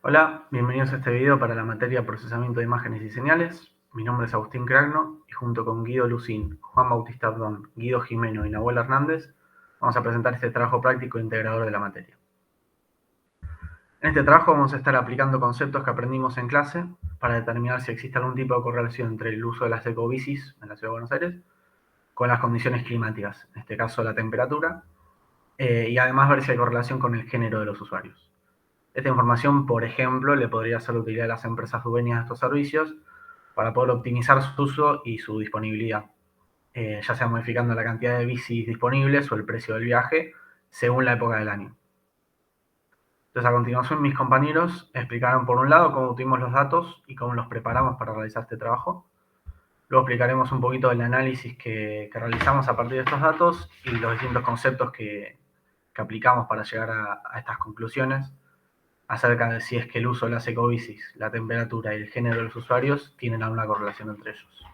Hola, bienvenidos a este video para la materia Procesamiento de Imágenes y Señales. Mi nombre es Agustín Cragno y junto con Guido Lucín, Juan Bautista Ardón, Guido Jimeno y Nahuel Hernández vamos a presentar este trabajo práctico integrador de la materia. En este trabajo vamos a estar aplicando conceptos que aprendimos en clase para determinar si existe algún tipo de correlación entre el uso de las ecobicis en la Ciudad de Buenos Aires con las condiciones climáticas, en este caso la temperatura, y además ver si hay correlación con el género de los usuarios. Esta información, por ejemplo, le podría ser de utilidad a las empresas dueñas de estos servicios para poder optimizar su uso y su disponibilidad, ya sea modificando la cantidad de bicis disponibles o el precio del viaje según la época del año. Entonces, a continuación, mis compañeros explicarán por un lado cómo obtuvimos los datos y cómo los preparamos para realizar este trabajo. Luego explicaremos un poquito del análisis que realizamos a partir de estos datos y los distintos conceptos que aplicamos para llegar a estas conclusiones acerca de si es que el uso de las ecobicis, la temperatura y el género de los usuarios tienen alguna correlación entre ellos.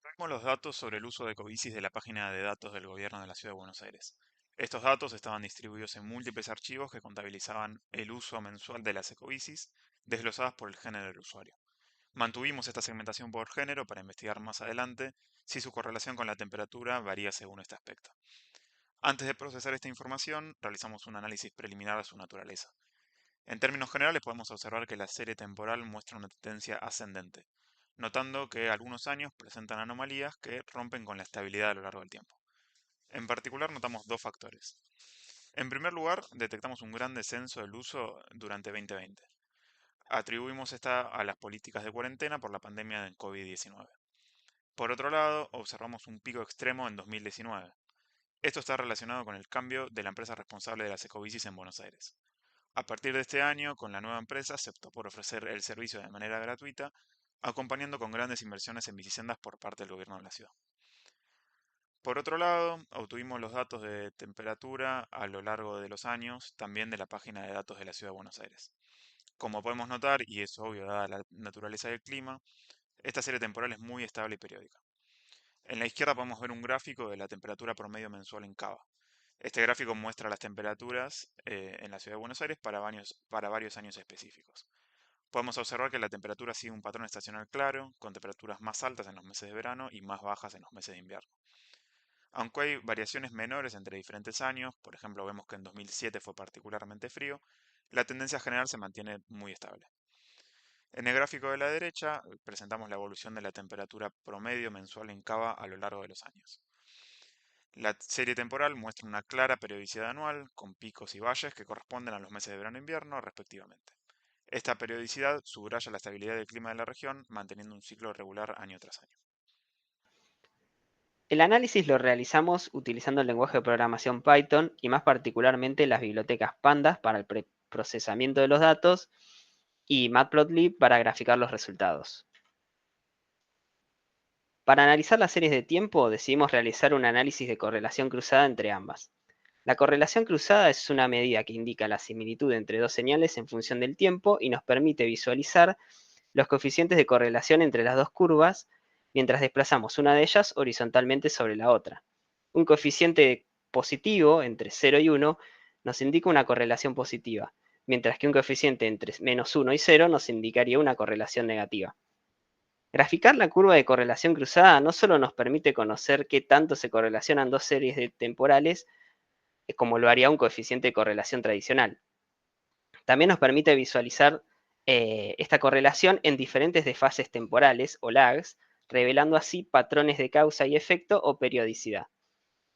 Traemos los datos sobre el uso de ecobicis de la página de datos del gobierno de la Ciudad de Buenos Aires. Estos datos estaban distribuidos en múltiples archivos que contabilizaban el uso mensual de las ecobicis, desglosadas por el género del usuario. Mantuvimos esta segmentación por género para investigar más adelante si su correlación con la temperatura varía según este aspecto. Antes de procesar esta información, realizamos un análisis preliminar de su naturaleza. En términos generales, podemos observar que la serie temporal muestra una tendencia ascendente, notando que algunos años presentan anomalías que rompen con la estabilidad a lo largo del tiempo. En particular, notamos dos factores. En primer lugar, detectamos un gran descenso del uso durante 2020. Atribuimos esta a las políticas de cuarentena por la pandemia del COVID-19. Por otro lado, observamos un pico extremo en 2019. Esto está relacionado con el cambio de la empresa responsable de las ecobicis en Buenos Aires. A partir de este año, con la nueva empresa, se optó por ofrecer el servicio de manera gratuita, acompañando con grandes inversiones en bicisendas por parte del gobierno de la ciudad. Por otro lado, obtuvimos los datos de temperatura a lo largo de los años, también de la página de datos de la Ciudad de Buenos Aires. Como podemos notar, y es obvio dada la naturaleza del clima, esta serie temporal es muy estable y periódica. En la izquierda podemos ver un gráfico de la temperatura promedio mensual en Cava. Este gráfico muestra las temperaturas en la Ciudad de Buenos Aires para varios años específicos. Podemos observar que la temperatura sigue un patrón estacional claro, con temperaturas más altas en los meses de verano y más bajas en los meses de invierno. Aunque hay variaciones menores entre diferentes años, por ejemplo vemos que en 2007 fue particularmente frío, la tendencia general se mantiene muy estable. En el gráfico de la derecha presentamos la evolución de la temperatura promedio mensual en Cava a lo largo de los años. La serie temporal muestra una clara periodicidad anual, con picos y valles que corresponden a los meses de verano e invierno, respectivamente. Esta periodicidad subraya la estabilidad del clima de la región, manteniendo un ciclo regular año tras año. El análisis lo realizamos utilizando el lenguaje de programación Python y más particularmente las bibliotecas Pandas para el procesamiento de los datos y Matplotlib para graficar los resultados. Para analizar las series de tiempo decidimos realizar un análisis de correlación cruzada entre ambas. La correlación cruzada es una medida que indica la similitud entre dos señales en función del tiempo y nos permite visualizar los coeficientes de correlación entre las dos curvas mientras desplazamos una de ellas horizontalmente sobre la otra. Un coeficiente positivo entre 0 y 1 nos indica una correlación positiva, mientras que un coeficiente entre -1 y 0 nos indicaría una correlación negativa. Graficar la curva de correlación cruzada no solo nos permite conocer qué tanto se correlacionan dos series de temporales, como lo haría un coeficiente de correlación tradicional. También nos permite visualizar esta correlación en diferentes desfases temporales o lags, revelando así patrones de causa y efecto o periodicidad.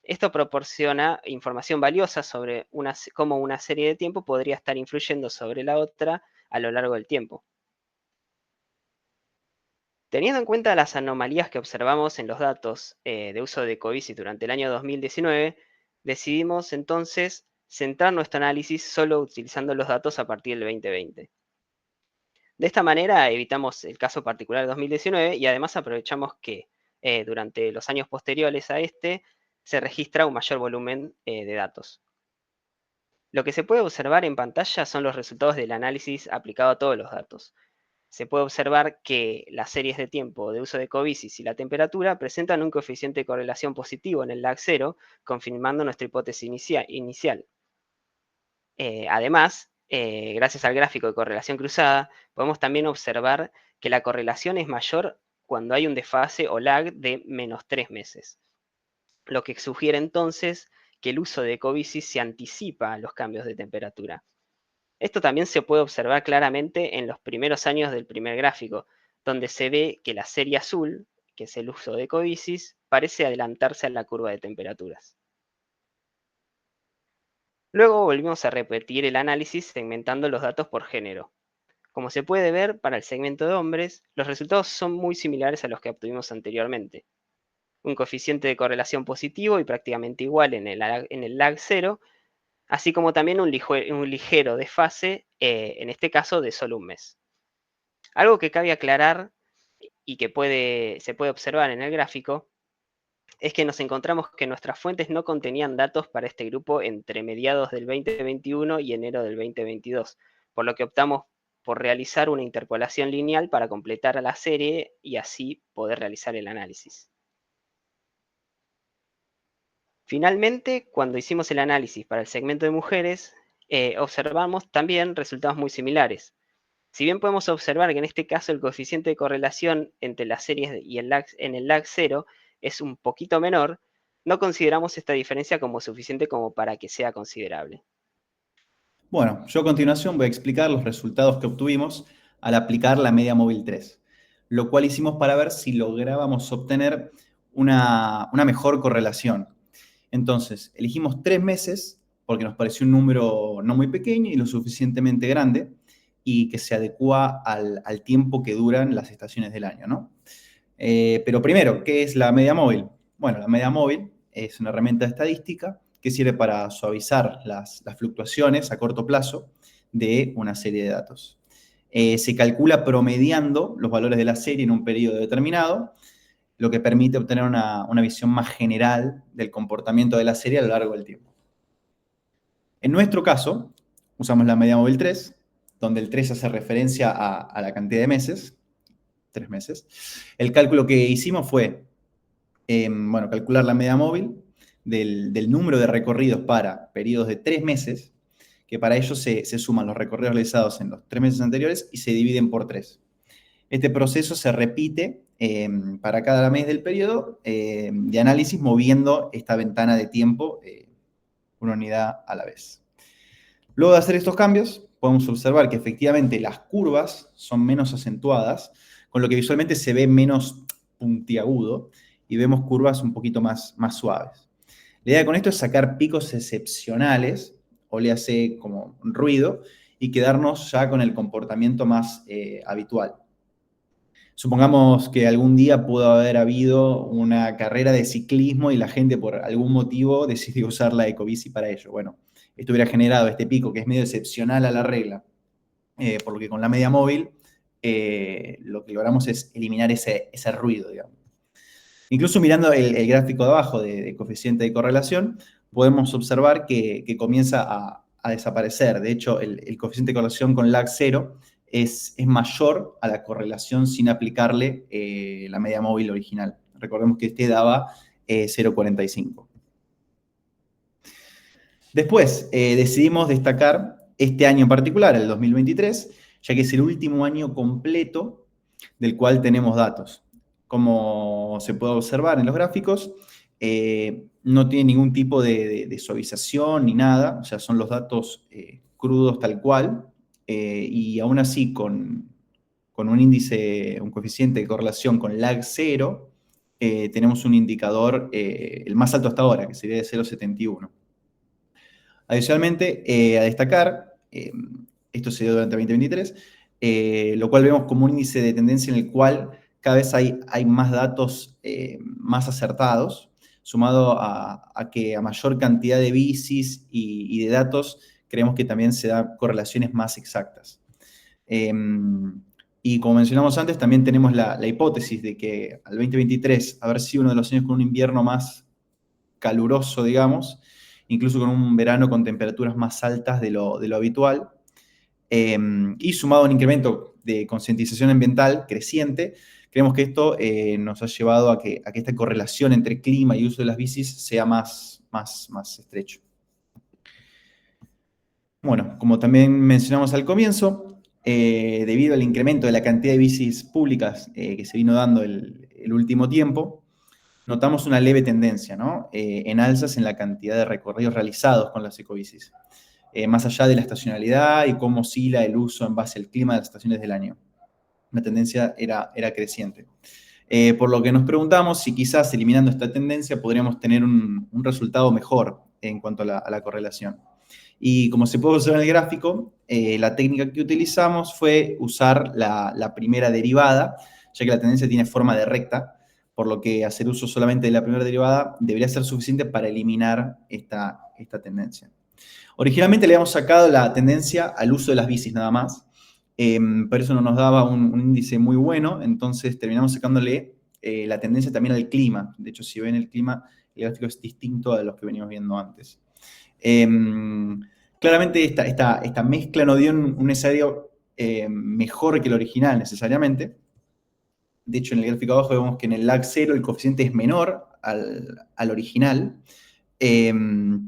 Esto proporciona información valiosa sobre cómo una serie de tiempo podría estar influyendo sobre la otra a lo largo del tiempo. Teniendo en cuenta las anomalías que observamos en los datos de uso de ecobicis durante el año 2019, decidimos entonces centrar nuestro análisis solo utilizando los datos a partir del 2020. De esta manera evitamos el caso particular de 2019 y además aprovechamos que durante los años posteriores a este se registra un mayor volumen de datos. Lo que se puede observar en pantalla son los resultados del análisis aplicado a todos los datos. Se puede observar que las series de tiempo de uso de ecobicis y la temperatura presentan un coeficiente de correlación positivo en el lag 0, confirmando nuestra hipótesis inicial. Además, gracias al gráfico de correlación cruzada, podemos también observar que la correlación es mayor cuando hay un desfase o lag de -3 meses, lo que sugiere entonces que el uso de ecobicis se anticipa a los cambios de temperatura. Esto también se puede observar claramente en los primeros años del primer gráfico, donde se ve que la serie azul, que es el uso de ecobicis, parece adelantarse a la curva de temperaturas. Luego volvimos a repetir el análisis segmentando los datos por género. Como se puede ver, para el segmento de hombres, los resultados son muy similares a los que obtuvimos anteriormente. Un coeficiente de correlación positivo y prácticamente igual en el lag 0, así como también un ligero desfase, en este caso de solo un mes. Algo que cabe aclarar y que se puede observar en el gráfico es que nos encontramos que nuestras fuentes no contenían datos para este grupo entre mediados del 2021 y enero del 2022, por lo que optamos por realizar una interpolación lineal para completar la serie y así poder realizar el análisis. Finalmente, cuando hicimos el análisis para el segmento de mujeres, observamos también resultados muy similares. Si bien podemos observar que en este caso el coeficiente de correlación entre las series y en el lag 0 es un poquito menor, no consideramos esta diferencia como suficiente como para que sea considerable. Bueno, yo a continuación voy a explicar los resultados que obtuvimos al aplicar la media móvil 3, lo cual hicimos para ver si lográbamos obtener una mejor correlación. Entonces, elegimos 3 meses porque nos pareció un número no muy pequeño y lo suficientemente grande y que se adecua al tiempo que duran las estaciones del año, ¿no? Pero primero, ¿qué es la media móvil? Bueno, la media móvil es una herramienta estadística que sirve para suavizar las fluctuaciones a corto plazo de una serie de datos. Se calcula promediando los valores de la serie en un periodo determinado, lo que permite obtener una visión más general del comportamiento de la serie a lo largo del tiempo. En nuestro caso, usamos la media móvil 3, donde el 3 hace referencia a la cantidad de meses, 3 meses. El cálculo que hicimos fue, calcular la media móvil del número de recorridos para periodos de 3 meses, que para ello se suman los recorridos realizados en los 3 meses anteriores y se dividen por 3. Este proceso se repite para cada mes del periodo de análisis, moviendo esta ventana de tiempo una unidad a la vez. Luego de hacer estos cambios, podemos observar que efectivamente las curvas son menos acentuadas, con lo que visualmente se ve menos puntiagudo y vemos curvas un poquito más suaves. La idea con esto es sacar picos excepcionales, o le hace como ruido, y quedarnos ya con el comportamiento más habitual. Supongamos que algún día pudo haber habido una carrera de ciclismo y la gente por algún motivo decidió usar la ecobici para ello. Bueno, esto hubiera generado este pico que es medio excepcional a la regla, por lo que con la media móvil lo que logramos es eliminar ese ruido, digamos. Incluso mirando el gráfico de abajo de coeficiente de correlación, podemos observar que comienza a desaparecer. De hecho, el coeficiente de correlación con lag 0 es mayor a la correlación sin aplicarle la media móvil original. Recordemos que este daba 0,45. Después decidimos destacar este año en particular, el 2023, ya que es el último año completo del cual tenemos datos. Como se puede observar en los gráficos, no tiene ningún tipo de suavización ni nada, o sea, son los datos crudos tal cual, y aún así con un índice, un coeficiente de correlación con lag 0, tenemos un indicador, el más alto hasta ahora, que sería de 0,71. Adicionalmente, a destacar, esto se dio durante 2023, lo cual vemos como un índice de tendencia en el cual cada vez hay más datos más acertados, sumado a que a mayor cantidad de bicis y de datos, creemos que también se dan correlaciones más exactas. Y como mencionamos antes, también tenemos la hipótesis de que al 2023 haber sido uno de los años con un invierno más caluroso, digamos, incluso con un verano con temperaturas más altas de lo habitual, y sumado a un incremento de concientización ambiental creciente, creemos que esto nos ha llevado a que esta correlación entre clima y uso de las bicis sea más estrecho. Bueno, como también mencionamos al comienzo, debido al incremento de la cantidad de bicis públicas que se vino dando el último tiempo, notamos una leve tendencia, ¿no? En alzas en la cantidad de recorridos realizados con las ecobicis, más allá de la estacionalidad y cómo oscila el uso en base al clima de las estaciones del año. La tendencia era creciente. Por lo que nos preguntamos si quizás eliminando esta tendencia podríamos tener un resultado mejor en cuanto a la correlación. Y como se puede observar en el gráfico, la técnica que utilizamos fue usar la primera derivada, ya que la tendencia tiene forma de recta, por lo que hacer uso solamente de la primera derivada debería ser suficiente para eliminar esta tendencia. Originalmente le habíamos sacado la tendencia al uso de las bicis nada más, pero eso no nos daba un índice muy bueno, entonces terminamos sacándole la tendencia también al clima. De hecho, si ven el clima, el gráfico es distinto a los que veníamos viendo antes. Claramente esta mezcla no dio un escenario mejor que el original necesariamente. De hecho, en el gráfico abajo vemos que en el lag 0 el coeficiente es menor al original,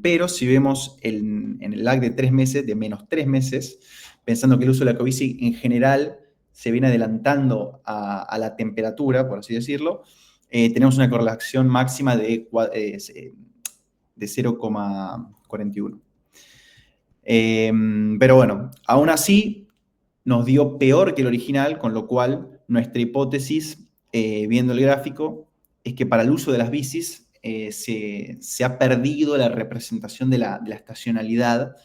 pero si vemos en el lag de 3 meses, de menos 3 meses, pensando que el uso de la ecobici en general se viene adelantando a la temperatura, por así decirlo, tenemos una correlación máxima de 0,41. Pero bueno, aún así nos dio peor que el original, con lo cual nuestra hipótesis, viendo el gráfico, es que para el uso de las bicis se ha perdido la representación de la estacionalidad,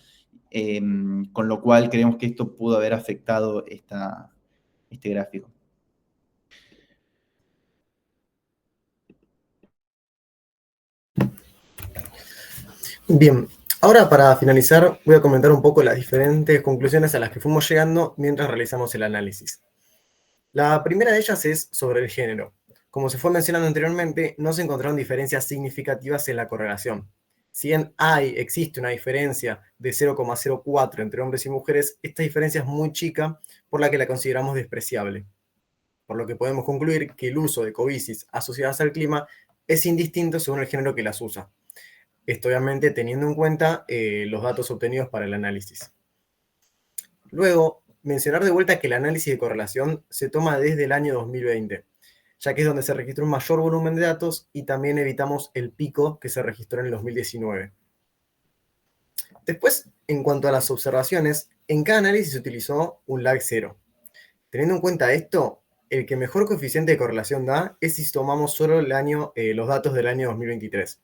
con lo cual creemos que esto pudo haber afectado este gráfico. Bien, ahora para finalizar voy a comentar un poco las diferentes conclusiones a las que fuimos llegando mientras realizamos el análisis. La primera de ellas es sobre el género. Como se fue mencionando anteriormente, no se encontraron diferencias significativas en la correlación. Si bien existe una diferencia de 0,04 entre hombres y mujeres, esta diferencia es muy chica, por la que la consideramos despreciable. Por lo que podemos concluir que el uso de ecobicis asociadas al clima es indistinto según el género que las usa. Esto obviamente teniendo en cuenta los datos obtenidos para el análisis. Luego, mencionar de vuelta que el análisis de correlación se toma desde el año 2020, ya que es donde se registró un mayor volumen de datos y también evitamos el pico que se registró en el 2019. Después, en cuanto a las observaciones, en cada análisis se utilizó un lag 0. Teniendo en cuenta esto, el que mejor coeficiente de correlación da es si tomamos solo los datos del año 2023.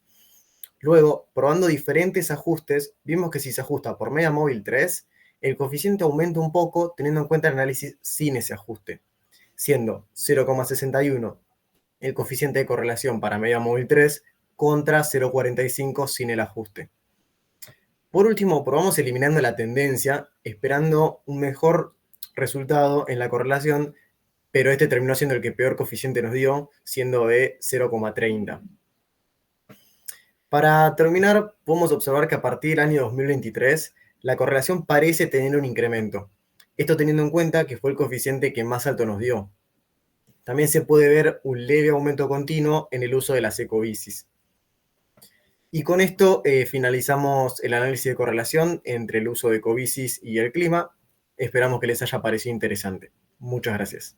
Luego, probando diferentes ajustes, vimos que si se ajusta por media móvil 3, el coeficiente aumenta un poco teniendo en cuenta el análisis sin ese ajuste, siendo 0,61 el coeficiente de correlación para media móvil 3 contra 0,45 sin el ajuste. Por último, probamos eliminando la tendencia, esperando un mejor resultado en la correlación, pero este terminó siendo el que peor coeficiente nos dio, siendo de 0,30. Para terminar, podemos observar que a partir del año 2023, la correlación parece tener un incremento. Esto teniendo en cuenta que fue el coeficiente que más alto nos dio. También se puede ver un leve aumento continuo en el uso de las ecobicis. Y con esto finalizamos el análisis de correlación entre el uso de ecobicis y el clima. Esperamos que les haya parecido interesante. Muchas gracias.